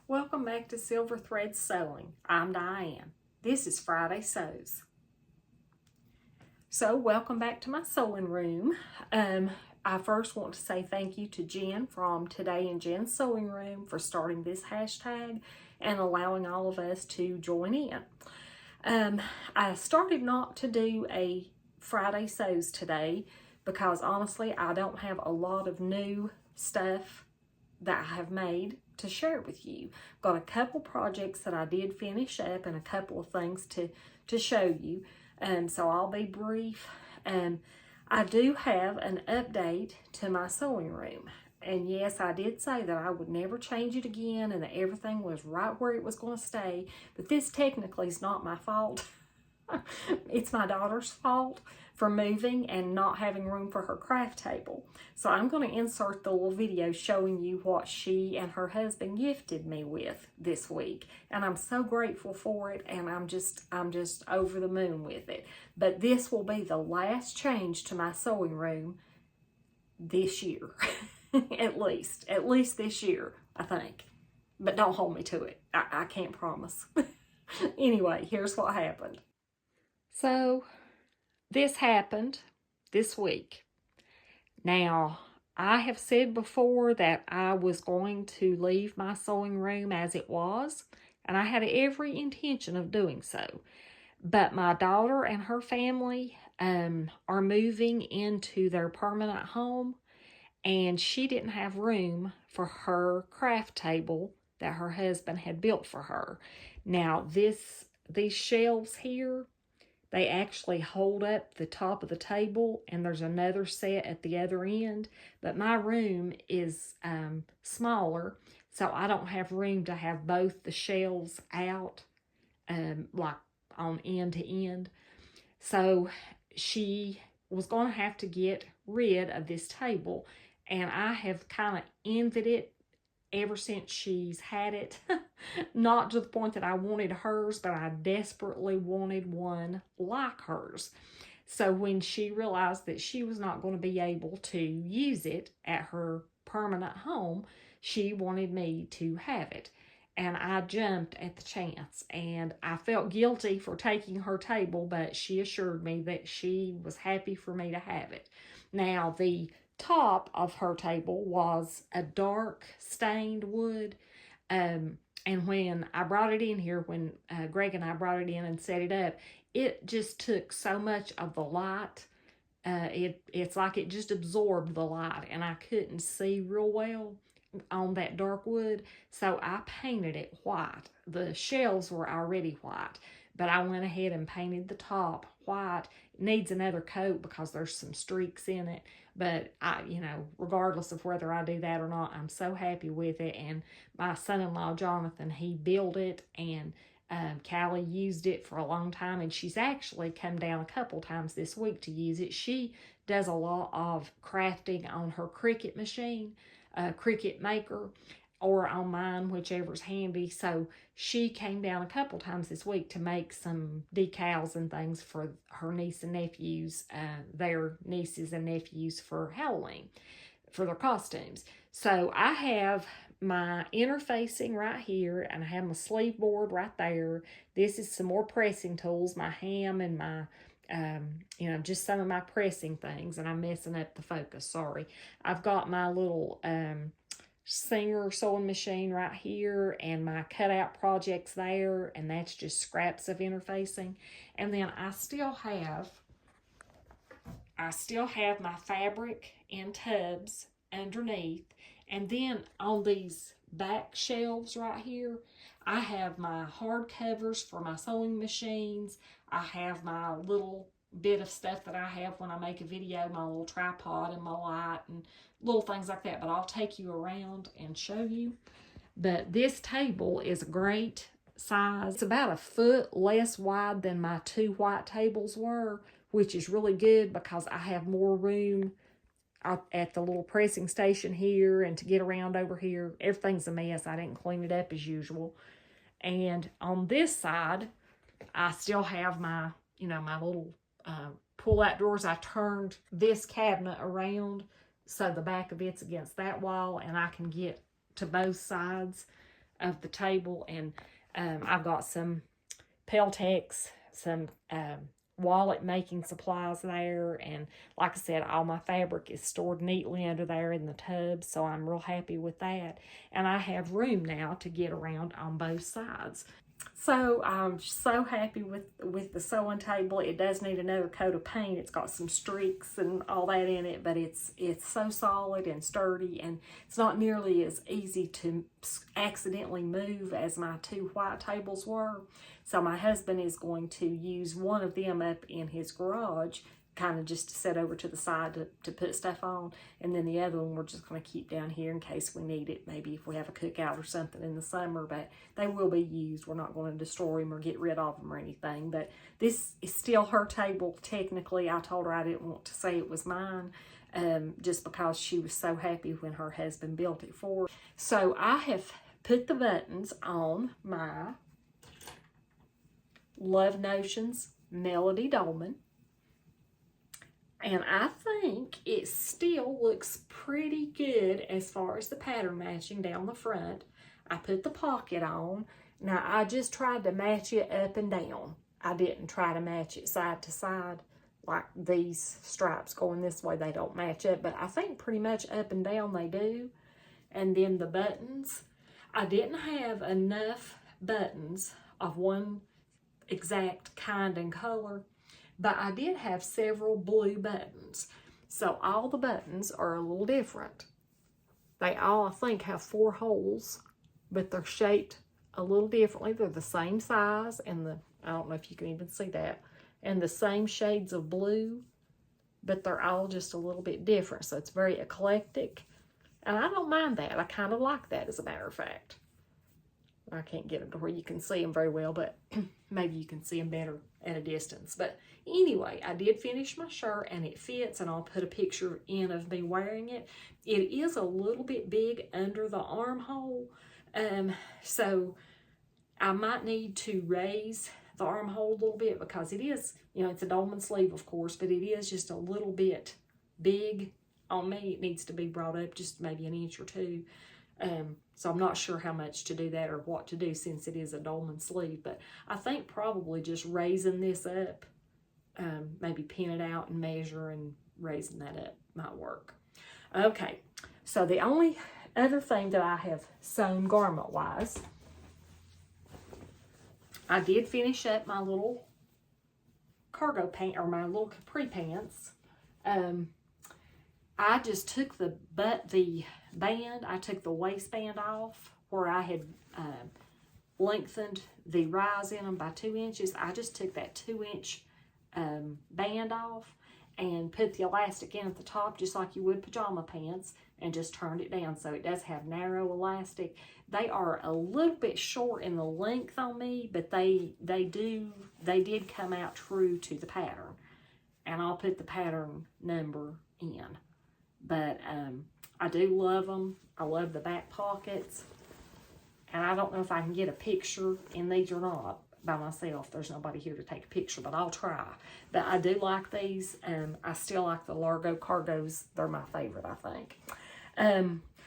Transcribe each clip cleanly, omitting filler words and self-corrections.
Welcome back to Silver Thread Sewing. I'm Diane. This is Friday Sews. So welcome back to my sewing room. I first want to say thank you to Jen from Today in Jen's Sewing Room for starting this hashtag and allowing all of us to join in. I started not to do a Friday Sews today because honestly I don't have a lot of new stuff that I have made to share with you. Got a couple projects that I did finish up and a couple of things to show you. So I'll be brief. I do have an update to my sewing room. And yes, I did say that I would never change it again and that everything was right where it was going to stay. But this technically is not my fault. It's my daughter's fault for moving and not having room for her craft table. So I'm going to insert the little video showing you what she and her husband gifted me with this week. And I'm so grateful for it, and I'm just over the moon with it. But this will be the last change to my sewing room this year. At least this year, I think. But don't hold me to it. I can't promise. Anyway, here's what happened. So this happened this week. Now, I have said before that I was going to leave my sewing room as it was, and I had every intention of doing so. But my daughter and her family are moving into their permanent home, and she didn't have room for her craft table that her husband had built for her. Now, these shelves here, they actually hold up the top of the table, and there's another set at the other end. But my room is smaller, so I don't have room to have both the shelves out, like on end to end. So she was going to have to get rid of this table, and I have kind of envied it ever since she's had it. Not to the point that I wanted hers, but I desperately wanted one like hers. So when she realized that she was not going to be able to use it at her permanent home, she wanted me to have it. And I jumped at the chance, and I felt guilty for taking her table, but she assured me that she was happy for me to have it. Now, the top of her table was a dark stained wood, and when I brought it in here, when Greg and I brought it in and set it up, it just took so much of the light. It's like it just absorbed the light, and I couldn't see real well on that dark wood, so I painted it white. The shelves were already white, but I went ahead and painted the top white. It needs another coat because there's some streaks in it, but regardless of whether I do that or not, I'm so happy with it. And my son-in-law Jonathan, he built it, and Callie used it for a long time, and she's actually come down a couple times this week to use it. She does a lot of crafting on her Cricut machine, Cricut Maker, or on mine, whichever's handy. So she came down a couple times this week to make some decals and things for her niece and nephews, their nieces and nephews for Halloween, for their costumes. So I have my interfacing right here, and I have my sleeve board right there. This is some more pressing tools, my ham and my just some of my pressing things, and I'm messing up the focus, sorry. I've got my little Singer sewing machine right here, and my cutout projects there, and that's just scraps of interfacing. And then I still have my fabric in tubs underneath, and then on these back shelves right here, I have my hard covers for my sewing machines. I have my little bit of stuff that I have when I make a video, my little tripod and my light and little things like that, but I'll take you around and show you. But this table is a great size. It's about a foot less wide than my two white tables were, which is really good because I have more room at the little pressing station here and to get around over here. Everything's a mess. I didn't clean it up as usual. And on this side, I still have my, my little pull-out drawers. I turned this cabinet around so the back of it's against that wall, and I can get to both sides of the table, and I've got some Peltex, some wallet making supplies there, and like I said, all my fabric is stored neatly under there in the tub, so I'm real happy with that. And I have room now to get around on both sides. So I'm so happy with the sewing table. It does need another coat of paint. It's got some streaks and all that in it, but it's so solid and sturdy, and it's not nearly as easy to accidentally move as my two white tables were. So my husband is going to use one of them up in his garage, kind of just to set over to the side to put stuff on, and then the other one we're just going to keep down here in case we need it, maybe if we have a cookout or something in the summer. But they will be used. We're not going to destroy them or get rid of them or anything, but this is still her table technically. I told her I didn't want to say it was mine, just because she was so happy when her husband built it for her. So I have put the buttons on my Love Notions Melody Dolman, and I think it still looks pretty good as far as the pattern matching down the front. I put the pocket on. Now, I just tried to match it up and down. I didn't try to match it side to side like these stripes going this way. They don't match up, but I think pretty much up and down they do. And then the buttons, I didn't have enough buttons of one exact kind and color, but I did have several blue buttons. So all the buttons are a little different. They all, I think, have 4 holes, but they're shaped a little differently. They're the same size, and I don't know if you can even see that, and the same shades of blue, but they're all just a little bit different. So it's very eclectic, and I don't mind that. I kind of like that, as a matter of fact. I can't get them to where you can see them very well, but maybe you can see them better at a distance. But anyway, I did finish my shirt, and it fits, and I'll put a picture in of me wearing it. It is a little bit big under the armhole, so I might need to raise the armhole a little bit, because it is, you know, it's a dolman sleeve, of course, but it is just a little bit big on me. It needs to be brought up just maybe an inch or two. So I'm not sure how much to do that or what to do, since it is a dolman sleeve, but I think probably just raising this up, maybe pin it out and measure, and raising that up might work. Okay, so the only other thing that I have sewn garment wise, I did finish up my little cargo pant, or my little capri pants. I just took the band, I took the waistband off where I had lengthened the rise in them by 2 inches. I just took that 2-inch band off and put the elastic in at the top, just like you would pajama pants, and just turned it down. So it does have narrow elastic. They are a little bit short in the length on me, but they did come out true to the pattern. And I'll put the pattern number in. But I do love them. I love the back pockets. And I don't know if I can get a picture in these or not by myself. There's nobody here to take a picture, but I'll try. But I do like these. I still like the Largo Cargos. They're my favorite, I think.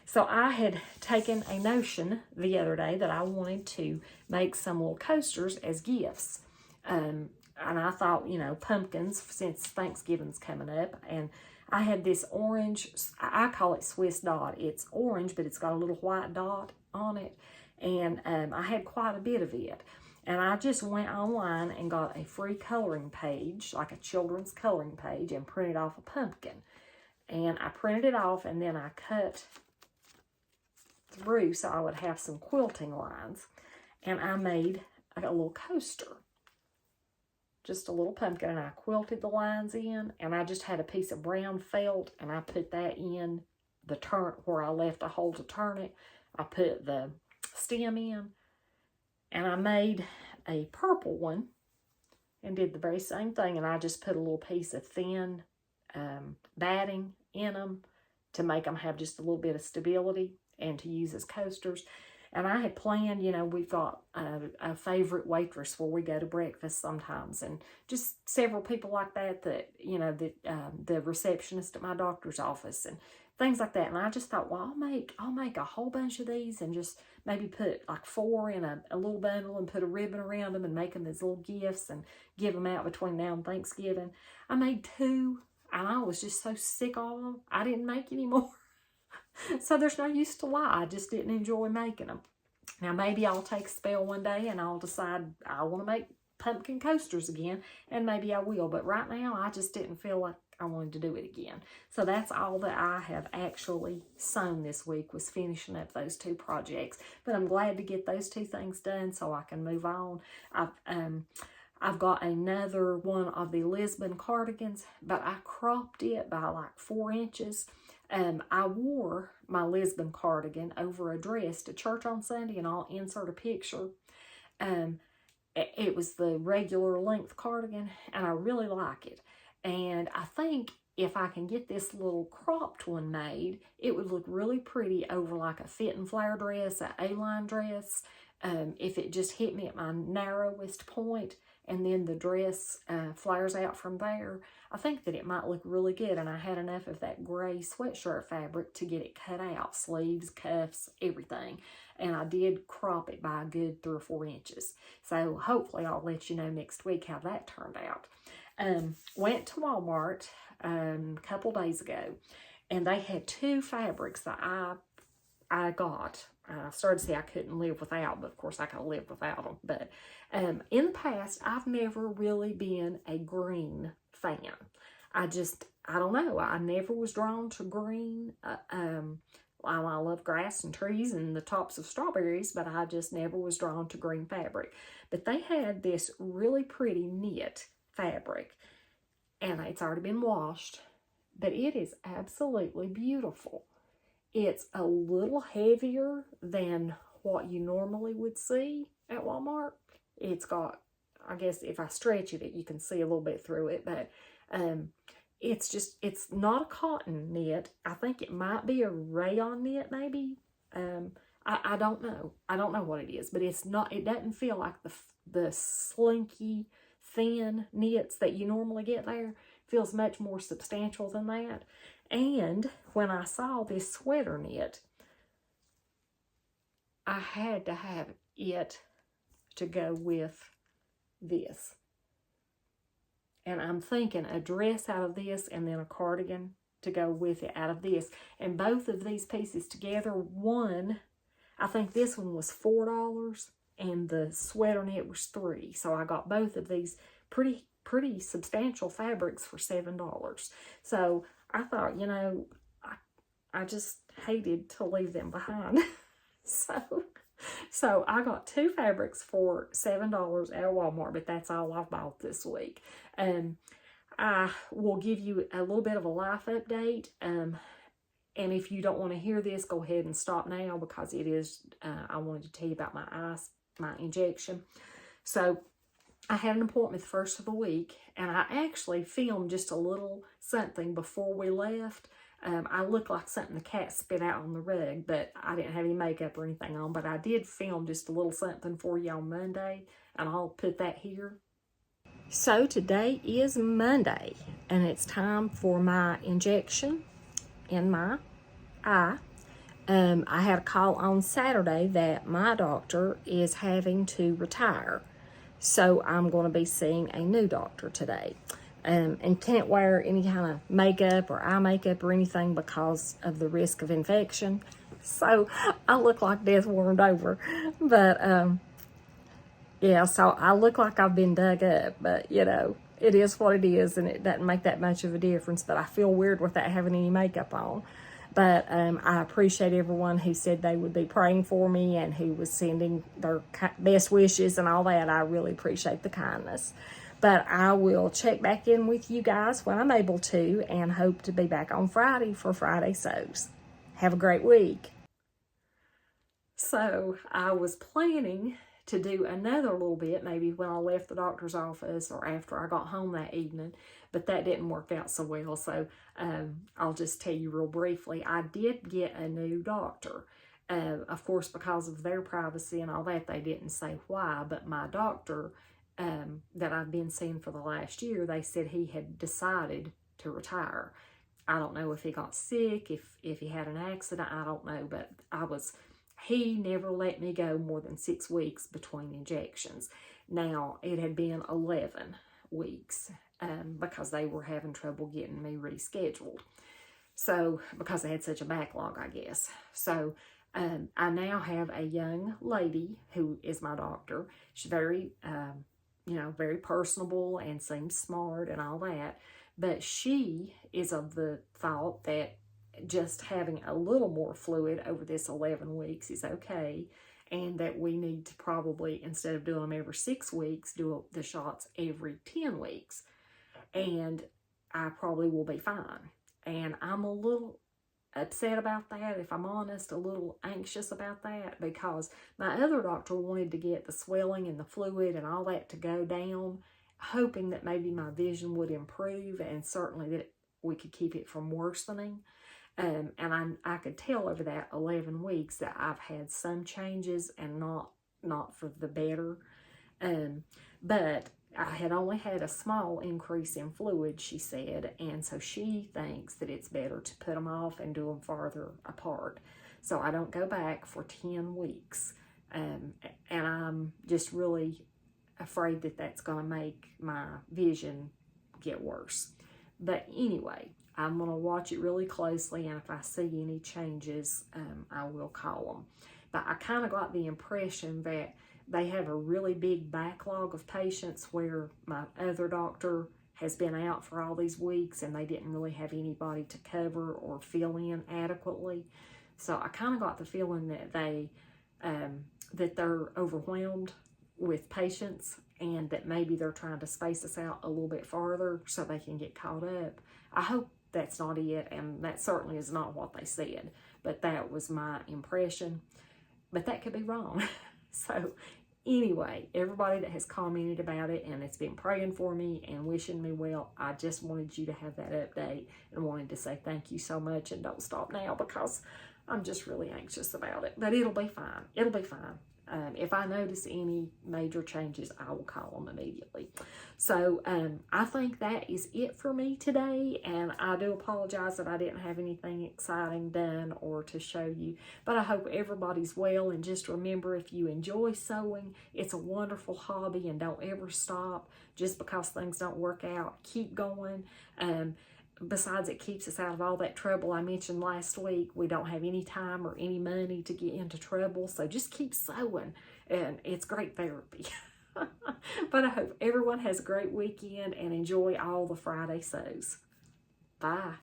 So I had taken a notion the other day that I wanted to make some little coasters as gifts. And I thought, you know, pumpkins, since Thanksgiving's coming up, and I had this orange, I call it Swiss dot. It's orange, but it's got a little white dot on it. And I had quite a bit of it. And I just went online and got a free coloring page, like a children's coloring page, and printed off a pumpkin. And I printed it off, and then I cut through so I would have some quilting lines. And I made a little coaster. Just a little pumpkin, and I quilted the lines in, and I just had a piece of brown felt, and I put that in the turn where I left a hole to turn it. I put the stem in, and I made a purple one and did the very same thing, and I just put a little piece of thin batting in them to make them have just a little bit of stability and to use as coasters. And I had planned, you know, we've got a favorite waitress where we go to breakfast sometimes, and just several people like that, you know, the receptionist at my doctor's office, and things like that. And I just thought, well, I'll make a whole bunch of these and just maybe put like 4 in a little bundle and put a ribbon around them and make them as little gifts and give them out between now and Thanksgiving. I made 2 and I was just so sick of them. I didn't make any more. So there's no use to lie. I just didn't enjoy making them. Now maybe I'll take a spell one day and I'll decide I want to make pumpkin coasters again, and maybe I will. But right now I just didn't feel like I wanted to do it again. So that's all that I have actually sewn this week, was finishing up those 2 projects. But I'm glad to get those 2 things done so I can move on. I've got another one of the Lisbon cardigans, but I cropped it by like 4 inches. I wore my Lisbon cardigan over a dress to church on Sunday, and I'll insert a picture. It was the regular length cardigan, and I really like it. And I think if I can get this little cropped one made, it would look really pretty over like a fit and flare dress, an A-line dress. If it just hit me at my narrowest point and then the dress flares out from there, I think that it might look really good. And I had enough of that gray sweatshirt fabric to get it cut out, sleeves, cuffs, everything. And I did crop it by a good 3 or 4 inches. So hopefully I'll let you know next week how that turned out. Went to Walmart a couple days ago, and they had 2 fabrics that I got. I started to say I couldn't live without, but of course I can live without them. But in the past, I've never really been a green fan. I don't know. I never was drawn to green. I love grass and trees and the tops of strawberries, but I just never was drawn to green fabric. But they had this really pretty knit fabric, and it's already been washed, but it is absolutely beautiful. It's a little heavier than what you normally would see at Walmart. It's got, I guess if I stretch it, you can see a little bit through it, but it's not a cotton knit. I think it might be a rayon knit, maybe. I don't know. I don't know what it is, but it's not, it doesn't feel like the slinky, thin knits that you normally get there. It feels much more substantial than that. And when I saw this sweater knit, I had to have it to go with this. And I'm thinking a dress out of this and then a cardigan to go with it out of this. And both of these pieces together, I think this one was $4 and the sweater knit was $3. So I got both of these pretty substantial fabrics for $7. So I thought, I just hated to leave them behind. So I got 2 fabrics for $7 at Walmart, but that's all I've bought this week. I will give you a little bit of a life update. And if you don't want to hear this, go ahead and stop now, because it is, I wanted to tell you about my injection. So I had an appointment the first of the week, and I actually filmed just a little something before we left. I looked like something the cat spit out on the rug, but I didn't have any makeup or anything on. But I did film just a little something for you on Monday, and I'll put that here. So today is Monday, and it's time for my injection in my eye. I had a call on Saturday that my doctor is having to retire. So I'm going to be seeing a new doctor today. And can't wear any kind of makeup or eye makeup or anything because of the risk of infection. So I look like death warmed over. But yeah, so I look like I've been dug up. But, it is what it is, and it doesn't make that much of a difference. But I feel weird without having any makeup on. But I appreciate everyone who said they would be praying for me and who was sending their best wishes and all that. I really appreciate the kindness. But I will check back in with you guys when I'm able to, and hope to be back on Friday for Friday Sews. Have a great week. So I was planning to do another little bit, maybe when I left the doctor's office or after I got home that evening, but that didn't work out so well. So I'll just tell you real briefly. I did get a new doctor. Of course, because of their privacy and all that, they didn't say why, but my doctor that I've been seeing for the last year, they said he had decided to retire. I don't know if he got sick, if he had an accident, I don't know, but he never let me go more than 6 weeks between injections. Now, it had been 11 weeks because they were having trouble getting me rescheduled. So, because they had such a backlog, I guess. So, I now have a young lady who is my doctor. She's very, very personable and seems smart and all that. But she is of the thought that just having a little more fluid over this 11 weeks is okay, and that we need to probably, instead of doing them every 6 weeks, do the shots every 10 weeks. And I probably will be fine. And I'm a little upset about that, if I'm honest, a little anxious about that, because my other doctor wanted to get the swelling and the fluid and all that to go down, hoping that maybe my vision would improve and certainly that we could keep it from worsening. And I could tell over that 11 weeks that I've had some changes and not for the better. But I had only had a small increase in fluid, she said, and so she thinks that it's better to put them off and do them farther apart, so I don't go back for 10 weeks. And I'm just really afraid that that's going to make my vision get worse. But anyway, I'm going to watch it really closely, and if I see any changes, I will call them. But I kind of got the impression that they have a really big backlog of patients where my other doctor has been out for all these weeks and they didn't really have anybody to cover or fill in adequately. So I kind of got the feeling that they're overwhelmed with patients, and that maybe they're trying to space us out a little bit farther so they can get caught up. I hope that's not it, and that certainly is not what they said, but that was my impression. But that could be wrong. So anyway, everybody that has commented about it and it's been praying for me and wishing me well, I just wanted you to have that update and wanted to say thank you so much, and don't stop now because I'm just really anxious about it. But it'll be fine. It'll be fine. If I notice any major changes, I will call them immediately. So I think that is it for me today, and I do apologize that I didn't have anything exciting done or to show you, but I hope everybody's well. And just remember, if you enjoy sewing, it's a wonderful hobby, and don't ever stop just because things don't work out. Keep going. Besides, it keeps us out of all that trouble I mentioned last week. We don't have any time or any money to get into trouble, so just keep sewing, and it's great therapy. But I hope everyone has a great weekend and enjoy all the Friday sews. Bye.